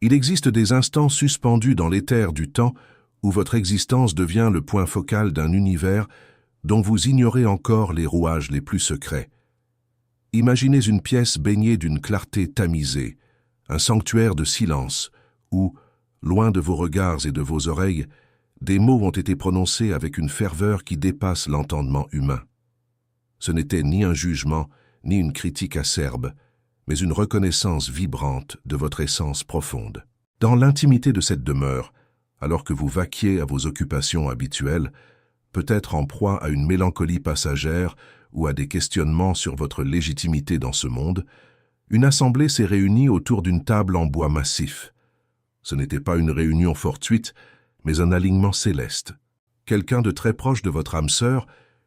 Il existe des instants suspendus dans l'éther du temps où votre existence devient le point focal d'un univers dont vous ignorez encore les rouages les plus secrets. Imaginez une pièce baignée d'une clarté tamisée, un sanctuaire de silence, où, loin de vos regards et de vos oreilles, des mots ont été prononcés avec une ferveur qui dépasse l'entendement humain. Ce n'était ni un jugement, ni une critique acerbe, mais une reconnaissance vibrante de votre essence profonde. Dans l'intimité de cette demeure, alors que vous vaquiez à vos occupations habituelles, peut-être en proie à une mélancolie passagère ou à des questionnements sur votre légitimité dans ce monde, une assemblée s'est réunie autour d'une table en bois massif. Ce n'était pas une réunion fortuite, mais un alignement céleste. Quelqu'un de très proche de votre âme sœur,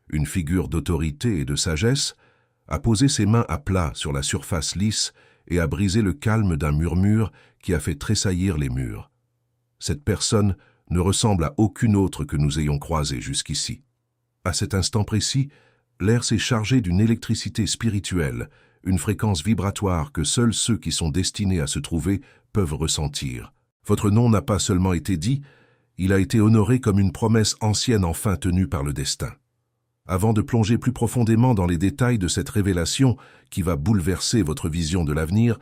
une figure d'autorité et de sagesse, a posé ses mains à plat sur la surface lisse et a brisé le calme d'un murmure qui a fait tressaillir les murs. Cette personne ne ressemble à aucune autre que nous ayons croisée jusqu'ici. À cet instant précis, l'air s'est chargé d'une électricité spirituelle, une fréquence vibratoire que seuls ceux qui sont destinés à se trouver peuvent ressentir. Votre nom n'a pas seulement été dit, il a été honoré comme une promesse ancienne enfin tenue par le destin. Avant de plonger plus profondément dans les détails de cette révélation qui va bouleverser votre vision de l'avenir,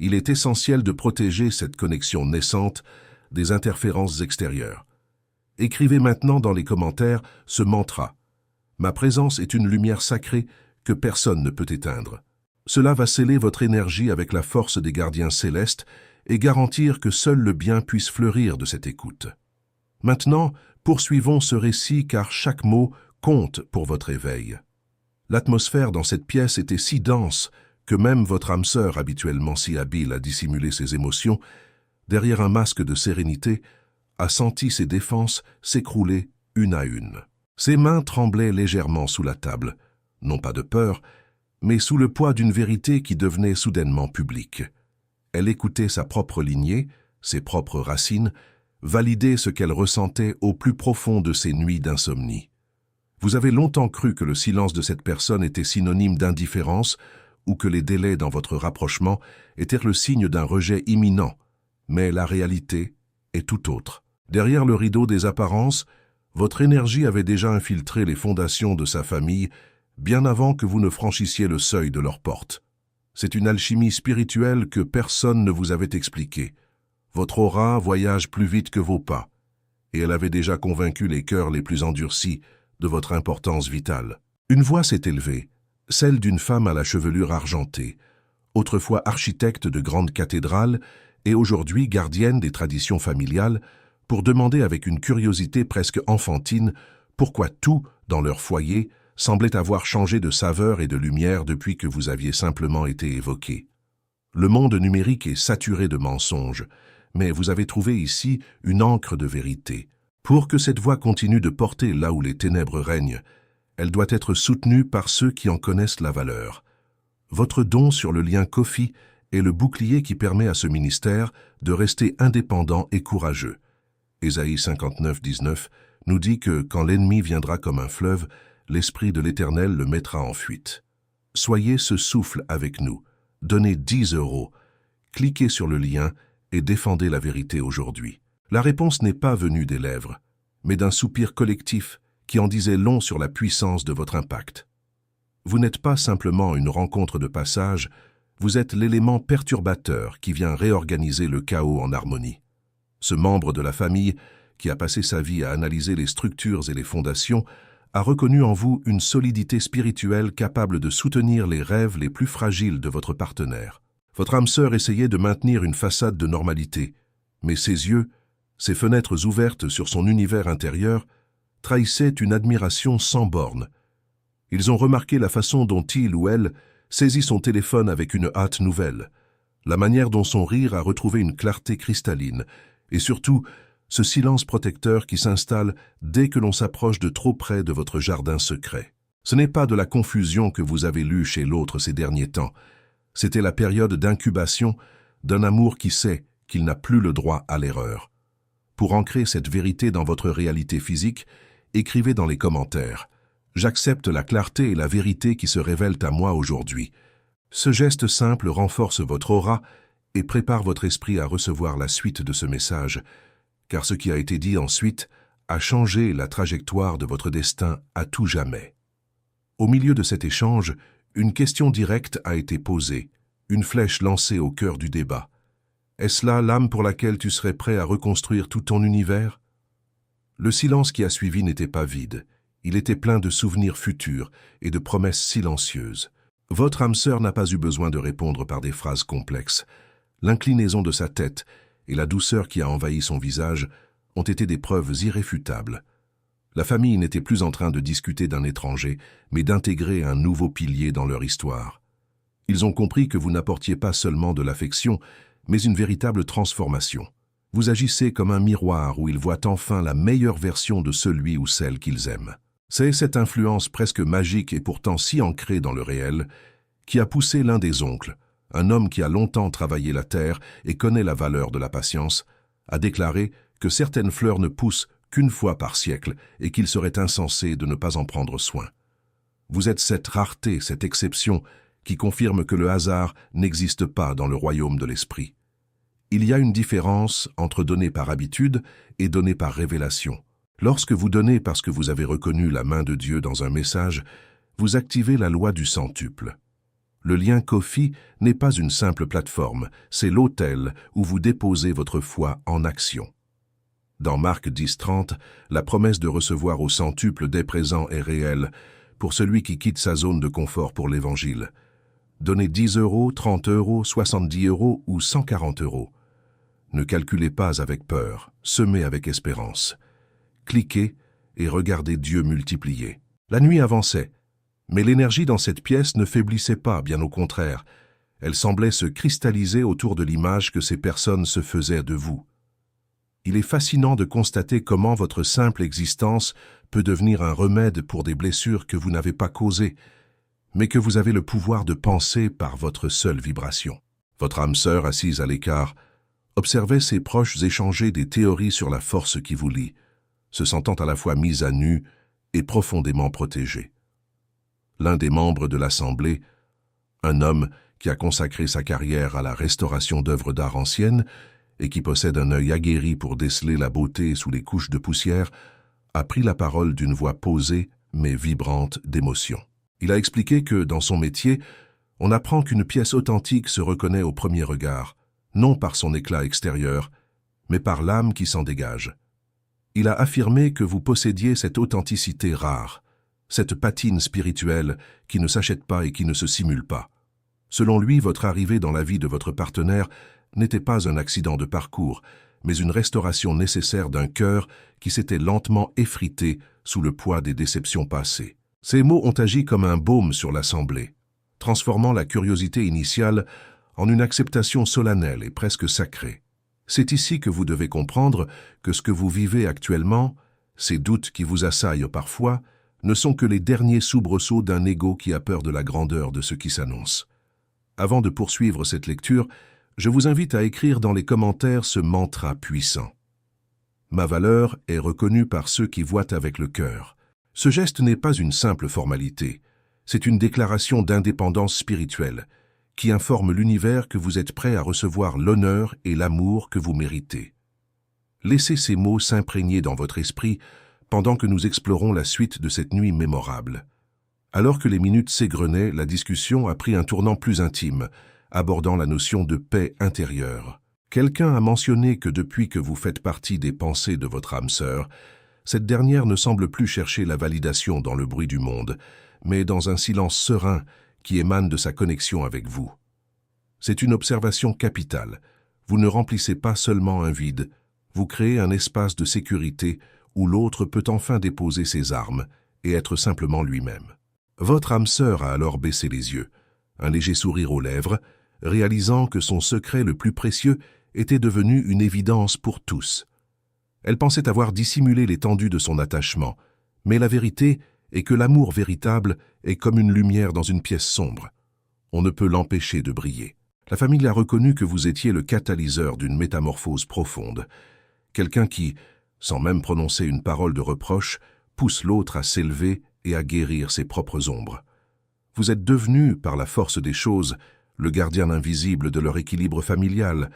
il est essentiel de protéger cette connexion naissante des interférences extérieures. Écrivez maintenant dans les commentaires ce mantra. Ma présence est une lumière sacrée que personne ne peut éteindre. Cela va sceller votre énergie avec la force des gardiens célestes et garantir que seul le bien puisse fleurir de cette écoute. Maintenant, poursuivons ce récit car chaque mot compte pour votre éveil. L'atmosphère dans cette pièce était si dense que même votre âme sœur, habituellement si habile à dissimuler ses émotions, derrière un masque de sérénité, a senti ses défenses s'écrouler une à une. Ses mains tremblaient légèrement sous la table, non pas de peur, mais sous le poids d'une vérité qui devenait soudainement publique. Elle écoutait sa propre lignée, ses propres racines, valider ce qu'elle ressentait au plus profond de ses nuits d'insomnie. Vous avez longtemps cru que le silence de cette personne était synonyme d'indifférence ou que les délais dans votre rapprochement étaient le signe d'un rejet imminent, mais la réalité est tout autre. Derrière le rideau des apparences, votre énergie avait déjà infiltré les fondations de sa famille bien avant que vous ne franchissiez le seuil de leur porte. C'est une alchimie spirituelle que personne ne vous avait expliquée. Votre aura voyage plus vite que vos pas, et elle avait déjà convaincu les cœurs les plus endurcis de votre importance vitale. Une voix s'est élevée, celle d'une femme à la chevelure argentée, autrefois architecte de grandes cathédrales et aujourd'hui gardienne des traditions familiales, pour demander avec une curiosité presque enfantine pourquoi tout, dans leur foyer, semblait avoir changé de saveur et de lumière depuis que vous aviez simplement été évoqué. Le monde numérique est saturé de mensonges, mais vous avez trouvé ici une encre de vérité. Pour que cette voix continue de porter là où les ténèbres règnent, elle doit être soutenue par ceux qui en connaissent la valeur. Votre don sur le lien Ko-fi est le bouclier qui permet à ce ministère de rester indépendant et courageux. Ésaïe 59, 19 nous dit que quand l'ennemi viendra comme un fleuve, l'Esprit de l'Éternel le mettra en fuite. Soyez ce souffle avec nous. Donnez 10 €. Cliquez sur le lien et défendez la vérité aujourd'hui. La réponse n'est pas venue des lèvres, mais d'un soupir collectif qui en disait long sur la puissance de votre impact. Vous n'êtes pas simplement une rencontre de passage, vous êtes l'élément perturbateur qui vient réorganiser le chaos en harmonie. Ce membre de la famille, qui a passé sa vie à analyser les structures et les fondations, a reconnu en vous une solidité spirituelle capable de soutenir les rêves les plus fragiles de votre partenaire. Votre âme sœur essayait de maintenir une façade de normalité, mais ses yeux, ses fenêtres ouvertes sur son univers intérieur, trahissaient une admiration sans bornes. Ils ont remarqué la façon dont il ou elle saisit son téléphone avec une hâte nouvelle, la manière dont son rire a retrouvé une clarté cristalline, et surtout, ce silence protecteur qui s'installe dès que l'on s'approche de trop près de votre jardin secret. Ce n'est pas de la confusion que vous avez lue chez l'autre ces derniers temps. C'était la période d'incubation d'un amour qui sait qu'il n'a plus le droit à l'erreur. Pour ancrer cette vérité dans votre réalité physique, écrivez dans les commentaires « J'accepte la clarté et la vérité qui se révèlent à moi aujourd'hui ». Ce geste simple renforce votre aura et prépare votre esprit à recevoir la suite de ce message, car ce qui a été dit ensuite a changé la trajectoire de votre destin à tout jamais. Au milieu de cet échange, une question directe a été posée, une flèche lancée au cœur du débat. Est-ce là l'âme pour laquelle tu serais prêt à reconstruire tout ton univers? Le silence qui a suivi n'était pas vide. Il était plein de souvenirs futurs et de promesses silencieuses. Votre âme sœur n'a pas eu besoin de répondre par des phrases complexes. L'inclinaison de sa tête et la douceur qui a envahi son visage ont été des preuves irréfutables. La famille n'était plus en train de discuter d'un étranger, mais d'intégrer un nouveau pilier dans leur histoire. Ils ont compris que vous n'apportiez pas seulement de l'affection, mais une véritable transformation. Vous agissez comme un miroir où ils voient enfin la meilleure version de celui ou celle qu'ils aiment. C'est cette influence presque magique et pourtant si ancrée dans le réel qui a poussé l'un des oncles, un homme qui a longtemps travaillé la terre et connaît la valeur de la patience, à déclarer que certaines fleurs ne poussent qu'une fois par siècle et qu'il serait insensé de ne pas en prendre soin. Vous êtes cette rareté, cette exception, qui confirme que le hasard n'existe pas dans le royaume de l'esprit. Il y a une différence entre donner par habitude et donner par révélation. Lorsque vous donnez parce que vous avez reconnu la main de Dieu dans un message, vous activez la loi du centuple. Le lien Ko-fi n'est pas une simple plateforme, c'est l'autel où vous déposez votre foi en action. Dans Marc 10:30, la promesse de recevoir au centuple dès présent est réelle pour celui qui quitte sa zone de confort pour l'Évangile. Donnez 10 €, 30 €, 70 € ou 140 €. Ne calculez pas avec peur, semez avec espérance. Cliquez et regardez Dieu multiplier. La nuit avançait, mais l'énergie dans cette pièce ne faiblissait pas, bien au contraire. Elle semblait se cristalliser autour de l'image que ces personnes se faisaient de vous. Il est fascinant de constater comment votre simple existence peut devenir un remède pour des blessures que vous n'avez pas causées, mais que vous avez le pouvoir de penser par votre seule vibration. Votre âme sœur, assise à l'écart, observait ses proches échanger des théories sur la force qui vous lie, se sentant à la fois mise à nu et profondément protégée. L'un des membres de l'Assemblée, un homme qui a consacré sa carrière à la restauration d'œuvres d'art anciennes et qui possède un œil aguerri pour déceler la beauté sous les couches de poussière, a pris la parole d'une voix posée mais vibrante d'émotion. Il a expliqué que, dans son métier, on apprend qu'une pièce authentique se reconnaît au premier regard, non par son éclat extérieur, mais par l'âme qui s'en dégage. Il a affirmé que vous possédiez cette authenticité rare, cette patine spirituelle qui ne s'achète pas et qui ne se simule pas. Selon lui, votre arrivée dans la vie de votre partenaire n'était pas un accident de parcours, mais une restauration nécessaire d'un cœur qui s'était lentement effrité sous le poids des déceptions passées. Ces mots ont agi comme un baume sur l'Assemblée, transformant la curiosité initiale en une acceptation solennelle et presque sacrée. C'est ici que vous devez comprendre que ce que vous vivez actuellement, ces doutes qui vous assaillent parfois, ne sont que les derniers soubresauts d'un ego qui a peur de la grandeur de ce qui s'annonce. Avant de poursuivre cette lecture, je vous invite à écrire dans les commentaires ce mantra puissant. Ma valeur est reconnue par ceux qui voient avec le cœur. Ce geste n'est pas une simple formalité, c'est une déclaration d'indépendance spirituelle qui informe l'univers que vous êtes prêt à recevoir l'honneur et l'amour que vous méritez. Laissez ces mots s'imprégner dans votre esprit pendant que nous explorons la suite de cette nuit mémorable. Alors que les minutes s'égrenaient, la discussion a pris un tournant plus intime, abordant la notion de paix intérieure. Quelqu'un a mentionné que depuis que vous faites partie des pensées de votre âme sœur, cette dernière ne semble plus chercher la validation dans le bruit du monde, mais dans un silence serein qui émane de sa connexion avec vous. C'est une observation capitale. Vous ne remplissez pas seulement un vide, vous créez un espace de sécurité où l'autre peut enfin déposer ses armes et être simplement lui-même. Votre âme sœur a alors baissé les yeux, un léger sourire aux lèvres, réalisant que son secret le plus précieux était devenu une évidence pour tous. Elle pensait avoir dissimulé l'étendue de son attachement, mais la vérité est que l'amour véritable est comme une lumière dans une pièce sombre. On ne peut l'empêcher de briller. La famille a reconnu que vous étiez le catalyseur d'une métamorphose profonde, quelqu'un qui, sans même prononcer une parole de reproche, pousse l'autre à s'élever et à guérir ses propres ombres. Vous êtes devenu, par la force des choses, le gardien invisible de leur équilibre familial,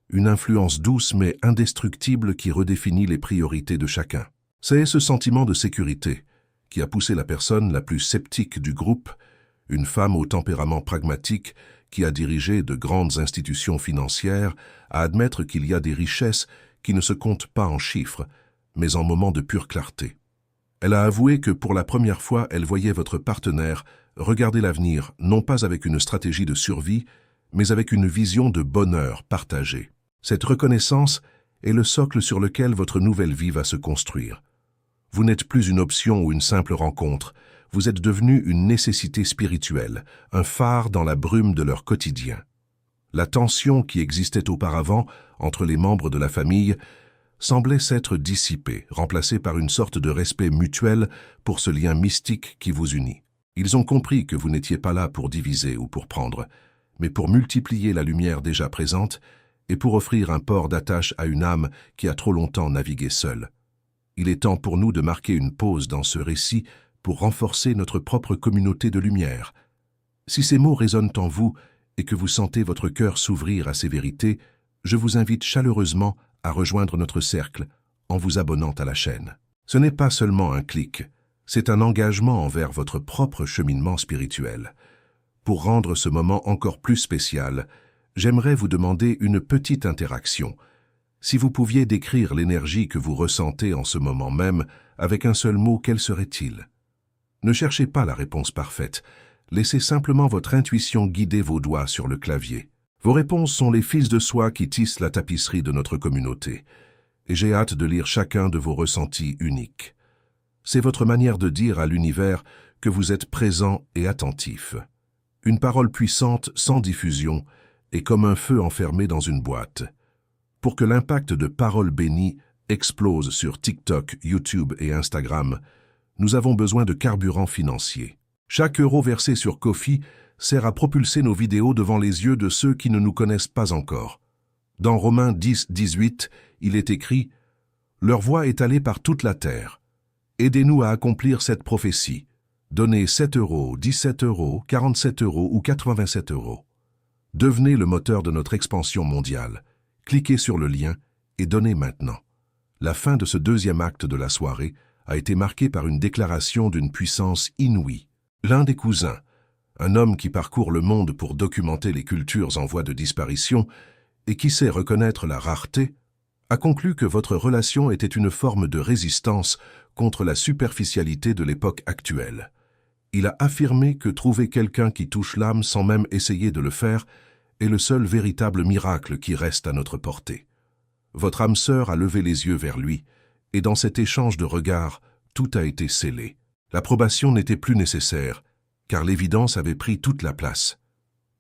une influence douce mais indestructible qui redéfinit les priorités de chacun. C'est ce sentiment de sécurité qui a poussé la personne la plus sceptique du groupe, une femme au tempérament pragmatique qui a dirigé de grandes institutions financières, à admettre qu'il y a des richesses qui ne se comptent pas en chiffres, mais en moments de pure clarté. Elle a avoué que pour la première fois, elle voyait votre partenaire regarder l'avenir, non pas avec une stratégie de survie, mais avec une vision de bonheur partagée. Cette reconnaissance est le socle sur lequel votre nouvelle vie va se construire. Vous n'êtes plus une option ou une simple rencontre, vous êtes devenu une nécessité spirituelle, un phare dans la brume de leur quotidien. La tension qui existait auparavant entre les membres de la famille semblait s'être dissipée, remplacée par une sorte de respect mutuel pour ce lien mystique qui vous unit. Ils ont compris que vous n'étiez pas là pour diviser ou pour prendre, mais pour multiplier la lumière déjà présente et pour offrir un port d'attache à une âme qui a trop longtemps navigué seule. Il est temps pour nous de marquer une pause dans ce récit pour renforcer notre propre communauté de lumière. Si ces mots résonnent en vous et que vous sentez votre cœur s'ouvrir à ces vérités, je vous invite chaleureusement à rejoindre notre cercle en vous abonnant à la chaîne. Ce n'est pas seulement un clic, c'est un engagement envers votre propre cheminement spirituel. Pour rendre ce moment encore plus spécial, j'aimerais vous demander une petite interaction. Si vous pouviez décrire l'énergie que vous ressentez en ce moment même avec un seul mot, quel serait-il? Ne cherchez pas la réponse parfaite, laissez simplement votre intuition guider vos doigts sur le clavier. Vos réponses sont les fils de soie qui tissent la tapisserie de notre communauté, et j'ai hâte de lire chacun de vos ressentis uniques. C'est votre manière de dire à l'univers que vous êtes présent et attentif. Une parole puissante sans diffusion est comme un feu enfermé dans une boîte. Pour que l'impact de paroles bénies explose sur TikTok, YouTube et Instagram, nous avons besoin de carburant financier. Chaque euro versé sur Ko-fi sert à propulser nos vidéos devant les yeux de ceux qui ne nous connaissent pas encore. Dans Romains 10, 18, il est écrit « Leur voix est allée par toute la terre. Aidez-nous à accomplir cette prophétie. Donnez 7 euros, 17 euros, 47 euros ou 87 euros. Devenez le moteur de notre expansion mondiale. Cliquez sur le lien et donnez maintenant. » La fin de ce deuxième acte de la soirée a été marquée par une déclaration d'une puissance inouïe. L'un des cousins, un homme qui parcourt le monde pour documenter les cultures en voie de disparition et qui sait reconnaître la rareté, a conclu que votre relation était une forme de résistance contre la superficialité de l'époque actuelle. Il a affirmé que trouver quelqu'un qui touche l'âme sans même essayer de le faire est le seul véritable miracle qui reste à notre portée. Votre âme sœur a levé les yeux vers lui, et dans cet échange de regards, tout a été scellé. L'approbation n'était plus nécessaire, car l'évidence avait pris toute la place.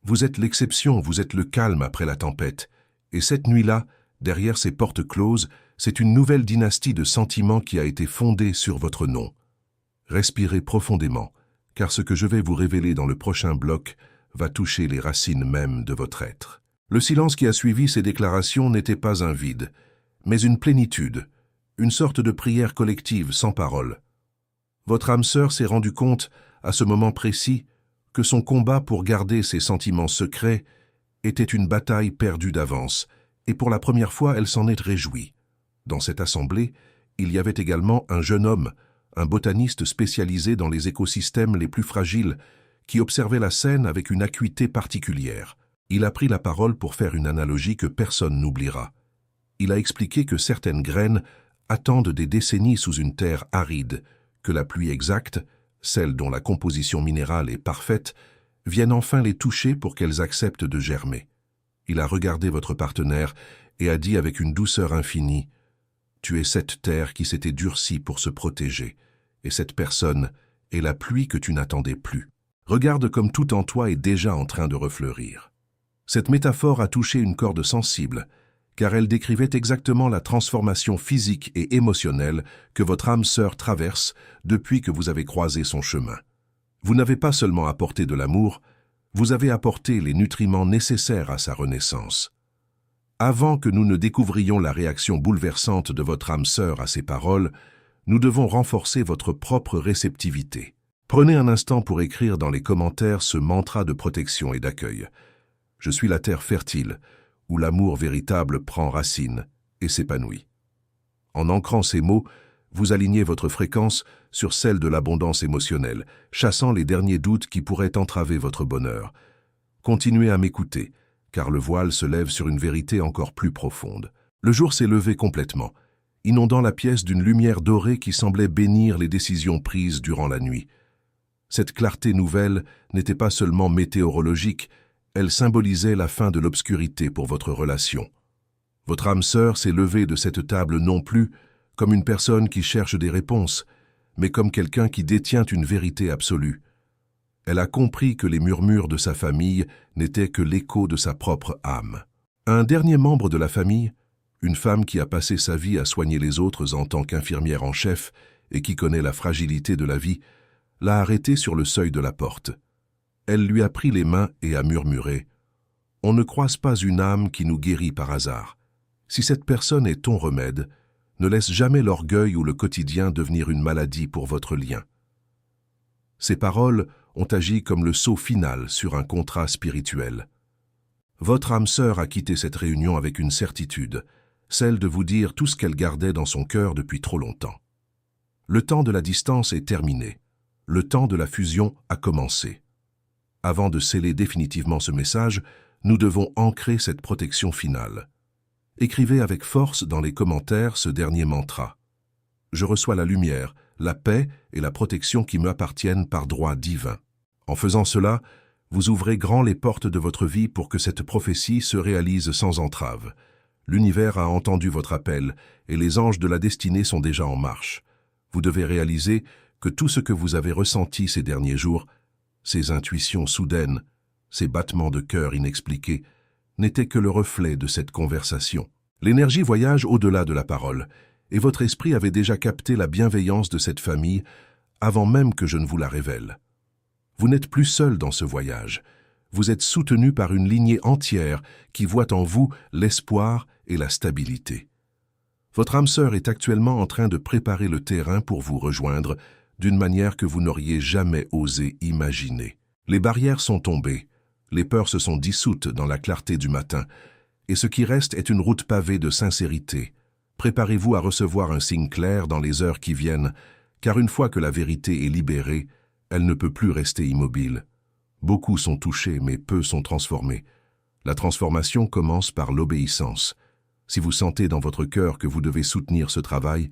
Vous êtes l'exception, vous êtes le calme après la tempête, et cette nuit-là, derrière ces portes closes, c'est une nouvelle dynastie de sentiments qui a été fondée sur votre nom. Respirez profondément, car ce que je vais vous révéler dans le prochain bloc va toucher les racines mêmes de votre être. Le silence qui a suivi ces déclarations n'était pas un vide, mais une plénitude, une sorte de prière collective sans parole. Votre âme sœur s'est rendue compte, à ce moment précis, que son combat pour garder ses sentiments secrets était une bataille perdue d'avance, et pour la première fois elle s'en est réjouie. Dans cette assemblée, il y avait également un jeune homme, un botaniste spécialisé dans les écosystèmes les plus fragiles, qui observait la scène avec une acuité particulière. Il a pris la parole pour faire une analogie que personne n'oubliera. Il a expliqué que certaines graines attendent des décennies sous une terre aride, que la pluie exacte, celle dont la composition minérale est parfaite, vienne enfin les toucher pour qu'elles acceptent de germer. Il a regardé votre partenaire et a dit avec une douceur infinie « Tu es cette terre qui s'était durcie pour se protéger, et cette personne est la pluie que tu n'attendais plus. Regarde comme tout en toi est déjà en train de refleurir. » Cette métaphore a touché une corde sensible, car elle décrivait exactement la transformation physique et émotionnelle que votre âme sœur traverse depuis que vous avez croisé son chemin. Vous n'avez pas seulement apporté de l'amour, vous avez apporté les nutriments nécessaires à sa renaissance. Avant que nous ne découvrions la réaction bouleversante de votre âme sœur à ces paroles, nous devons renforcer votre propre réceptivité. Prenez un instant pour écrire dans les commentaires ce mantra de protection et d'accueil. Je suis la terre fertile, où l'amour véritable prend racine et s'épanouit. En ancrant ces mots, vous alignez votre fréquence sur celle de l'abondance émotionnelle, chassant les derniers doutes qui pourraient entraver votre bonheur. Continuez à m'écouter, car le voile se lève sur une vérité encore plus profonde. Le jour s'est levé complètement, inondant la pièce d'une lumière dorée qui semblait bénir les décisions prises durant la nuit. Cette clarté nouvelle n'était pas seulement météorologique, elle symbolisait la fin de l'obscurité pour votre relation. Votre âme sœur s'est levée de cette table non plus comme une personne qui cherche des réponses, mais comme quelqu'un qui détient une vérité absolue. Elle a compris que les murmures de sa famille n'étaient que l'écho de sa propre âme. Un dernier membre de la famille, une femme qui a passé sa vie à soigner les autres en tant qu'infirmière en chef et qui connaît la fragilité de la vie, l'a arrêté sur le seuil de la porte. Elle lui a pris les mains et a murmuré « On ne croise pas une âme qui nous guérit par hasard. Si cette personne est ton remède, ne laisse jamais l'orgueil ou le quotidien devenir une maladie pour votre lien. » Ces paroles ont agi comme le sceau final sur un contrat spirituel. Votre âme sœur a quitté cette réunion avec une certitude, celle de vous dire tout ce qu'elle gardait dans son cœur depuis trop longtemps. Le temps de la distance est terminé. Le temps de la fusion a commencé. Avant de sceller définitivement ce message, nous devons ancrer cette protection finale. Écrivez avec force dans les commentaires ce dernier mantra. Je reçois la lumière, la paix et la protection qui m'appartiennent par droit divin. En faisant cela, vous ouvrez grand les portes de votre vie pour que cette prophétie se réalise sans entrave. L'univers a entendu votre appel et les anges de la destinée sont déjà en marche. Vous devez réaliser que tout ce que vous avez ressenti ces derniers jours, ces intuitions soudaines, ces battements de cœur inexpliqués, n'étaient que le reflet de cette conversation. L'énergie voyage au-delà de la parole, et votre esprit avait déjà capté la bienveillance de cette famille avant même que je ne vous la révèle. Vous n'êtes plus seul dans ce voyage. Vous êtes soutenu par une lignée entière qui voit en vous l'espoir et la stabilité. Votre âme sœur est actuellement en train de préparer le terrain pour vous rejoindre d'une manière que vous n'auriez jamais osé imaginer. Les barrières sont tombées, les peurs se sont dissoutes dans la clarté du matin, et ce qui reste est une route pavée de sincérité. Préparez-vous à recevoir un signe clair dans les heures qui viennent, car une fois que la vérité est libérée, elle ne peut plus rester immobile. Beaucoup sont touchés, mais peu sont transformés. La transformation commence par l'obéissance. Si vous sentez dans votre cœur que vous devez soutenir ce travail,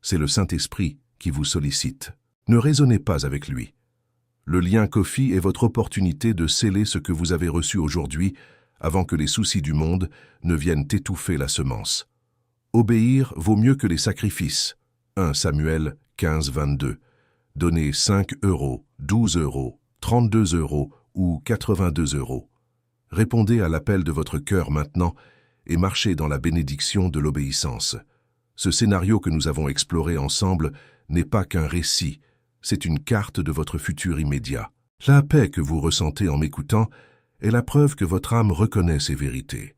c'est le Saint-Esprit qui vous sollicite. Ne raisonnez pas avec lui. Le lien Ko-fi est votre opportunité de sceller ce que vous avez reçu aujourd'hui avant que les soucis du monde ne viennent étouffer la semence. Obéir vaut mieux que les sacrifices. 1 Samuel 15, 22. Donnez 5 €, 12 €, 32 € ou 82 €. Répondez à l'appel de votre cœur maintenant et marchez dans la bénédiction de l'obéissance. Ce scénario que nous avons exploré ensemble n'est pas qu'un récit, c'est une carte de votre futur immédiat. La paix que vous ressentez en m'écoutant est la preuve que votre âme reconnaît ces vérités.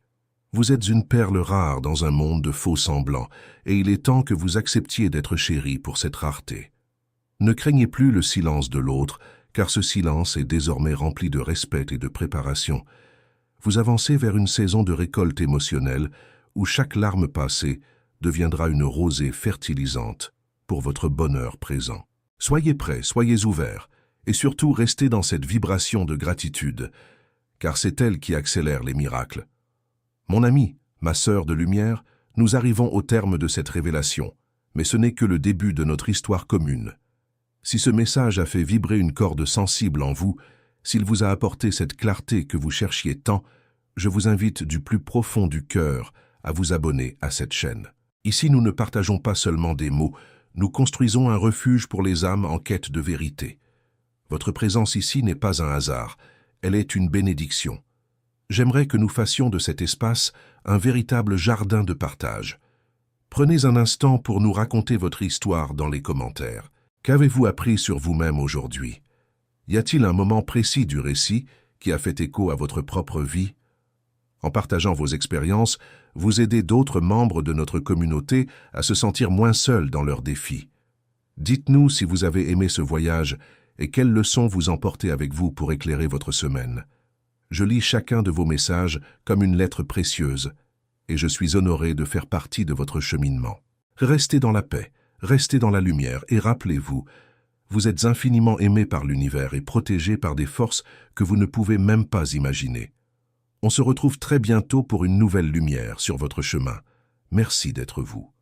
Vous êtes une perle rare dans un monde de faux semblants, et il est temps que vous acceptiez d'être chéri pour cette rareté. Ne craignez plus le silence de l'autre, car ce silence est désormais rempli de respect et de préparation. Vous avancez vers une saison de récolte émotionnelle, où chaque larme passée deviendra une rosée fertilisante pour votre bonheur présent. Soyez prêts, soyez ouverts, et surtout restez dans cette vibration de gratitude, car c'est elle qui accélère les miracles. Mon ami, ma sœur de lumière, nous arrivons au terme de cette révélation, mais ce n'est que le début de notre histoire commune. Si ce message a fait vibrer une corde sensible en vous, s'il vous a apporté cette clarté que vous cherchiez tant, je vous invite du plus profond du cœur à vous abonner à cette chaîne. Ici, nous ne partageons pas seulement des mots, nous construisons un refuge pour les âmes en quête de vérité. Votre présence ici n'est pas un hasard, elle est une bénédiction. J'aimerais que nous fassions de cet espace un véritable jardin de partage. Prenez un instant pour nous raconter votre histoire dans les commentaires. Qu'avez-vous appris sur vous-même aujourd'hui? Y a-t-il un moment précis du récit qui a fait écho à votre propre vie? En partageant vos expériences, vous aidez d'autres membres de notre communauté à se sentir moins seuls dans leurs défis. Dites-nous si vous avez aimé ce voyage et quelles leçons vous emportez avec vous pour éclairer votre semaine. Je lis chacun de vos messages comme une lettre précieuse, et je suis honoré de faire partie de votre cheminement. Restez dans la paix, restez dans la lumière, et rappelez-vous, vous êtes infiniment aimé par l'univers et protégé par des forces que vous ne pouvez même pas imaginer. On se retrouve très bientôt pour une nouvelle lumière sur votre chemin. Merci d'être vous.